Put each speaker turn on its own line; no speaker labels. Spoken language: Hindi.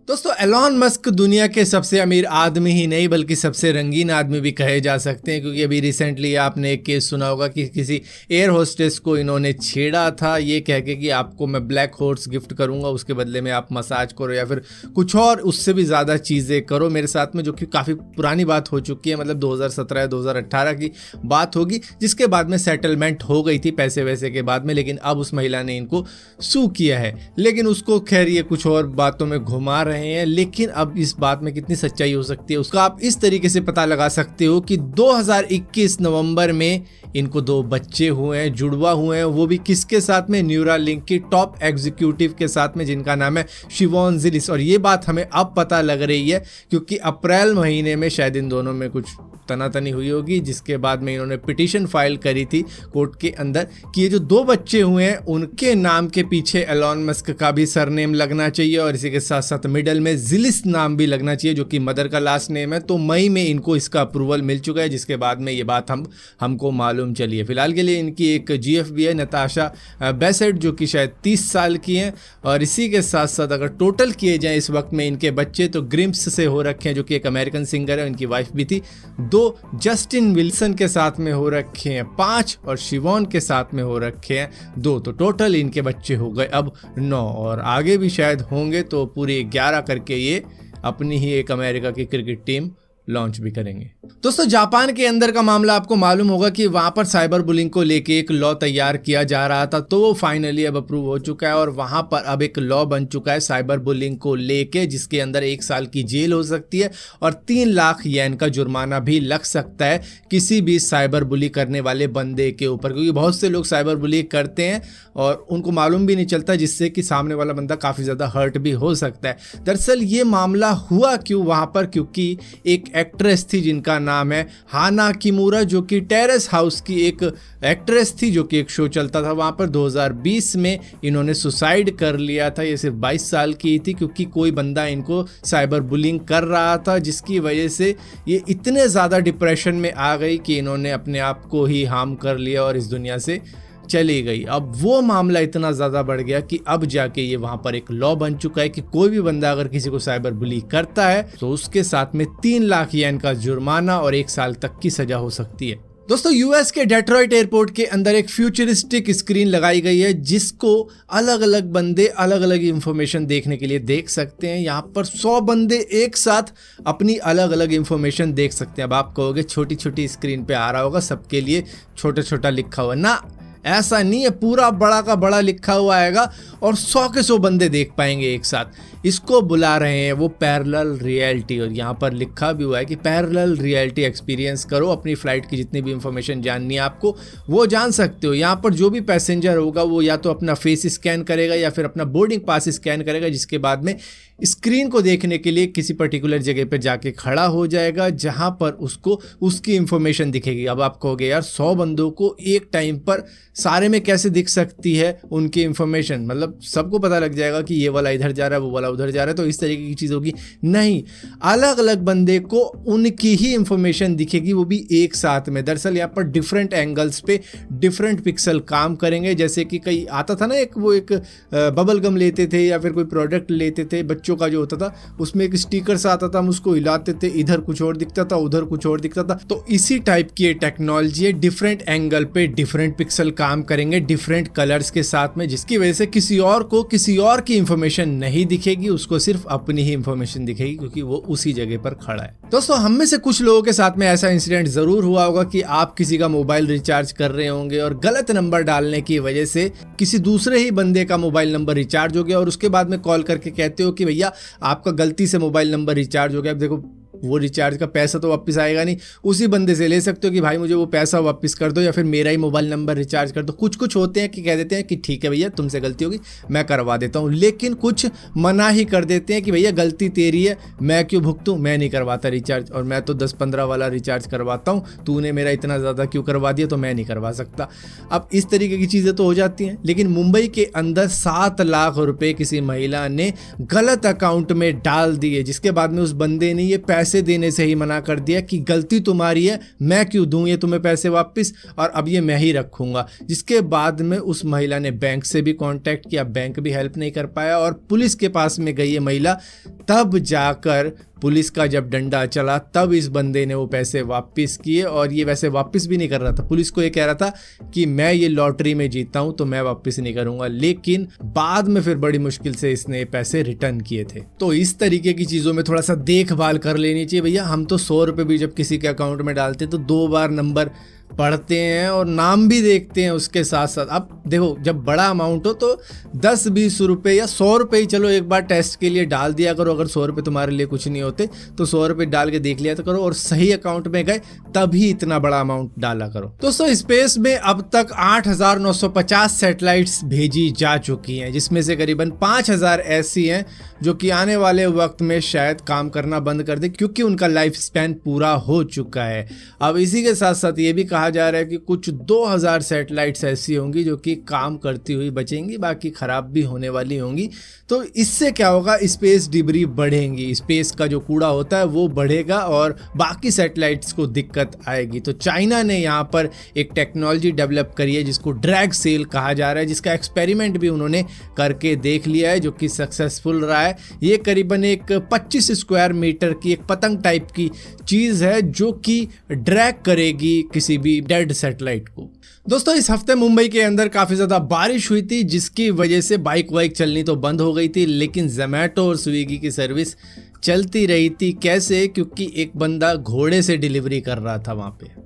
दोस्तों एलॉन मस्क दुनिया के सबसे अमीर आदमी ही नहीं बल्कि सबसे रंगीन आदमी भी कहे जा सकते हैं, क्योंकि अभी रिसेंटली आपने एक केस सुना होगा कि किसी एयर होस्टेस को इन्होंने छेड़ा था ये कह के कि आपको मैं ब्लैक हॉर्स गिफ्ट करूंगा, उसके बदले में आप मसाज करो या फिर कुछ और उससे भी ज़्यादा चीज़ें करो मेरे साथ में, जो कि काफ़ी पुरानी बात हो चुकी है, मतलब 2017 या 2018 की बात होगी, जिसके बाद में सेटलमेंट हो गई थी पैसे वैसे के बाद में। लेकिन अब उस महिला ने इनको सू किया है, लेकिन उसको खैर ये कुछ और बातों में घुमा रहे हैं। लेकिन अब इस बात में कितनी सच्चाई हो सकती है उसका आप इस तरीके से पता लगा सकते हो कि 2021 नवंबर में इनको 2 बच्चे हुए हैं, जुड़वा हुए हैं, वो भी किसके साथ में, न्यूरालिंक की टॉप एग्जीक्यूटिव के साथ में जिनका नाम है शिवॉन जिलिस। और ये बात हमें अब पता लग रही है क्योंकि अप्रैल महीने में शायद इन दोनों में कुछ तनातनी हुई होगी, जिसके बाद में इन्होंने पिटीशन फाइल करी थी कोर्ट के अंदर कि ये जो 2 बच्चे हुए हैं उनके नाम के पीछे एलॉन मस्क का भी सरनेम लगना चाहिए और इसी के साथ साथ मिडल में जिलिस नाम भी लगना चाहिए जो कि मदर का लास्ट नेम है। तो मई में इनको इसका अप्रूवल मिल चुका है, जिसके बाद में ये बात हमको मालूम चली है। फिलहाल के लिए इनकी एक जीएफ भी है नताशा बेसेट, जो कि शायद 30 साल की हैं। और इसी के साथ साथ अगर टोटल किए जाए इस वक्त में इनके बच्चे तो ग्रिम्स से हो रखे हैं, जो कि एक अमेरिकन सिंगर है, उनकी वाइफ भी थी। 2 जस्टिन विल्सन के साथ में हो रखे हैं 5 और शिवॉन के साथ में हो रखे हैं 2। तो टोटल इनके बच्चे हो गए अब 9 और आगे भी शायद होंगे, तो पूरे 11 करके ये अपनी ही एक अमेरिका की क्रिकेट टीम लॉन्च भी करेंगे। दोस्तों जापान के अंदर का मामला आपको मालूम होगा कि वहां पर साइबर बुलिंग को लेके एक लॉ तैयार किया जा रहा था, तो वो फाइनली अब अप्रूव हो चुका है और वहां पर अब एक लॉ बन चुका है साइबर बुलिंग को लेके, जिसके अंदर 1 साल की जेल हो सकती है और 3 लाख येन का जुर्माना भी लग सकता है किसी भी साइबर बुली करने वाले बंदे के ऊपर, क्योंकि बहुत से लोग साइबर बुली करते हैं और उनको मालूम भी नहीं चलता, जिससे कि सामने वाला बंदा काफ़ी ज़्यादा हर्ट भी हो सकता है। दरअसल ये मामला हुआ क्यों वहाँ पर, क्योंकि एक एक्ट्रेस थी जिनका नाम है हाना किमुरा, जो कि टेरेस हाउस की एक एक्ट्रेस थी, जो कि एक शो चलता था वहाँ पर। 2020 में इन्होंने सुसाइड कर लिया था। ये सिर्फ 22 साल की थी, क्योंकि कोई बंदा इनको साइबर बुलिंग कर रहा था, जिसकी वजह से ये इतने ज़्यादा डिप्रेशन में आ गई कि इन्होंने अपने आप को ही हार्म कर लिया और इस दुनिया से चली गई। अब वो मामला इतना ज़्यादा बढ़ गया कि अब जाके ये वहाँ पर एक लॉ बन चुका है कि कोई भी बंदा अगर किसी को साइबर बुली करता है तो उसके साथ में 3 लाख येन का जुर्माना और 1 साल तक की सजा हो सकती है। दोस्तों यूएस के डेट्रॉइट एयरपोर्ट के अंदर एक फ्यूचरिस्टिक स्क्रीन लगाई गई है, जिसको अलग अलग बंदे अलग अलग इंफॉर्मेशन देखने के लिए देख सकते हैं। यहाँ पर 100 बंदे एक साथ अपनी अलग अलग इंफॉर्मेशन देख सकते हैं। अब आप कहोगे छोटी छोटी स्क्रीन पे आ रहा होगा, सबके लिए छोटा छोटा लिखा हुआ, ना ऐसा नहीं है, पूरा बड़ा का बड़ा लिखा हुआ आएगा और 100 के 100 बंदे देख पाएंगे एक साथ। इसको बुला रहे हैं वो पैरेलल रियलिटी, और यहाँ पर लिखा भी हुआ है कि पैरेलल रियलिटी एक्सपीरियंस करो, अपनी फ्लाइट की जितनी भी इंफॉर्मेशन जाननी है आपको वो जान सकते हो। यहाँ पर जो भी पैसेंजर होगा वो या तो अपना फेस स्कैन करेगा या फिर अपना बोर्डिंग पास स्कैन करेगा, जिसके बाद में स्क्रीन को देखने के लिए किसी पर्टिकुलर जगह पर जाके खड़ा हो जाएगा, जहाँ पर उसको उसकी इंफॉर्मेशन दिखेगी। अब आप कहोगे यार 100 बंदों को एक टाइम पर सारे में कैसे दिख सकती है उनकी इंफॉर्मेशन, मतलब सबको पता लग जाएगा कि ये वाला इधर जा रहा है वो वाला उधर जा रहा है, तो इस तरीके की चीज़ होगी? नहीं, अलग अलग बंदे को उनकी ही इंफॉर्मेशन दिखेगी, वो भी एक साथ में। दरअसल यहाँ पर डिफरेंट एंगल्स पे डिफरेंट पिक्सल काम करेंगे। जैसे कि कई आता था ना एक बबल गम लेते थे या फिर कोई प्रोडक्ट लेते थे बच्चों का जो होता था, उसमें एक स्टिकर सा आता था, हम उसको हिलाते थे, इधर कुछ और दिखता था उधर कुछ और दिखता था। तो इसी टाइप की टेक्नोलॉजी है, डिफरेंट एंगल पे डिफरेंट पिक्सल काम करेंगे डिफरेंट कलर्स के साथ में, जिसकी वजह से किसी और को किसी और की इंफॉर्मेशन नहीं दिखेगी, उसको सिर्फ अपनी ही इंफॉर्मेशन दिखेगी क्योंकि वो उसी जगह पर खड़ा है। दोस्तों हम में से कुछ लोगों के साथ में ऐसा इंसिडेंट जरूर हुआ होगा कि आप किसी का मोबाइल रिचार्ज कर रहे होंगे और गलत नंबर डालने की वजह से किसी दूसरे ही बंदे का मोबाइल नंबर रिचार्ज हो गया और उसके बाद में कॉल करके कहते हो कि भैया आपका गलती से मोबाइल नंबर रिचार्ज हो गया। अब देखो वो रिचार्ज का पैसा तो वापस आएगा नहीं, उसी बंदे से ले सकते हो कि भाई मुझे वो पैसा वापस कर दो या फिर मेरा ही मोबाइल नंबर रिचार्ज कर दो। कुछ होते हैं कि कह देते हैं कि ठीक है भैया तुमसे गलती होगी मैं करवा देता हूँ, लेकिन कुछ मना ही कर देते हैं कि भैया गलती तेरी है, मैं क्यों भुगतूँ, मैं नहीं करवाता रिचार्ज, और मैं तो 10-15 वाला रिचार्ज करवाता हूँ, तूने मेरा इतना ज़्यादा क्यों करवा दिया तो मैं नहीं करवा सकता। अब इस तरीके की चीज़ें तो हो जाती हैं। लेकिन मुंबई के अंदर 7 लाख रुपये किसी महिला ने गलत अकाउंट में डाल दिए, जिसके बाद में उस बंदे ने ये पैसे पैसे देने से ही मना कर दिया कि गलती तुम्हारी है, मैं क्यों दूं ये तुम्हें पैसे वापस, और अब ये मैं ही रखूंगा। जिसके बाद में उस महिला ने बैंक से भी कांटेक्ट किया, बैंक भी हेल्प नहीं कर पाया और पुलिस के पास में गई ये महिला। तब जाकर पुलिस का जब डंडा चला तब इस बंदे ने वो पैसे वापस किए, और ये वैसे वापस भी नहीं कर रहा था। पुलिस को ये कह रहा था कि मैं ये लॉटरी में जीता हूं तो मैं वापस नहीं करूंगा, लेकिन बाद में फिर बड़ी मुश्किल से इसने पैसे रिटर्न किए थे। तो इस तरीके की चीज़ों में थोड़ा सा देखभाल कर लेनी चाहिए भैया। हम तो 100 रुपये भी जब किसी के अकाउंट में डालते तो 2 बार नंबर पढ़ते हैं और नाम भी देखते हैं उसके साथ साथ। अब देखो, जब बड़ा अमाउंट हो तो 10-20 रुपये या 100 रुपये ही चलो एक बार टेस्ट के लिए डाल दिया करो। अगर 100 रुपये तुम्हारे लिए कुछ नहीं होते तो 100 रुपये डाल के देख लिया तो करो, और सही अकाउंट में गए तभी इतना बड़ा अमाउंट डाला करो। दोस्तों, स्पेस में अब तक 8,950 सैटेलाइट्स भेजी जा चुकी हैं, जिसमें से करीबन 5,000 ऐसी हैं जो कि आने वाले वक्त में शायद काम करना बंद कर दे, क्योंकि उनका लाइफ स्पैन पूरा हो चुका है। अब इसी के साथ साथ ये भी कहा जा रहा है कि कुछ 2,000 सैटेलाइट्स ऐसी होंगी जो कि काम करती हुई बचेंगी, बाकी खराब भी होने वाली होंगी। तो इससे क्या होगा, स्पेस डिब्री बढ़ेंगी, स्पेस का जो कूड़ा होता है वो बढ़ेगा और बाकी सैटेलाइट्स को दिक्कत आएगी। तो चाइना ने यहाँ पर एक टेक्नोलॉजी डेवलप करी है जिसको ड्रैग सेल कहा जा रहा है, जिसका एक्सपेरिमेंट भी उन्होंने करके देख लिया है, जो कि सक्सेसफुल रहा है। ये करीबन एक 25 स्क्वायर मीटर की एक पतंग टाइप की चीज़ है जो कि ड्रैग करेगी किसी भी डेड सैटेलाइट को। दोस्तों, इस हफ्ते मुंबई के अंदर काफ़ी ज़्यादा बारिश हुई थी, जिसकी वजह से बाइक वाइक चलनी तो बंद हो गई थी, लेकिन जोमैटो और स्विगी की सर्विस चलती रही थी। कैसे? क्योंकि एक बंदा घोड़े से डिलीवरी कर रहा था वहाँ पे।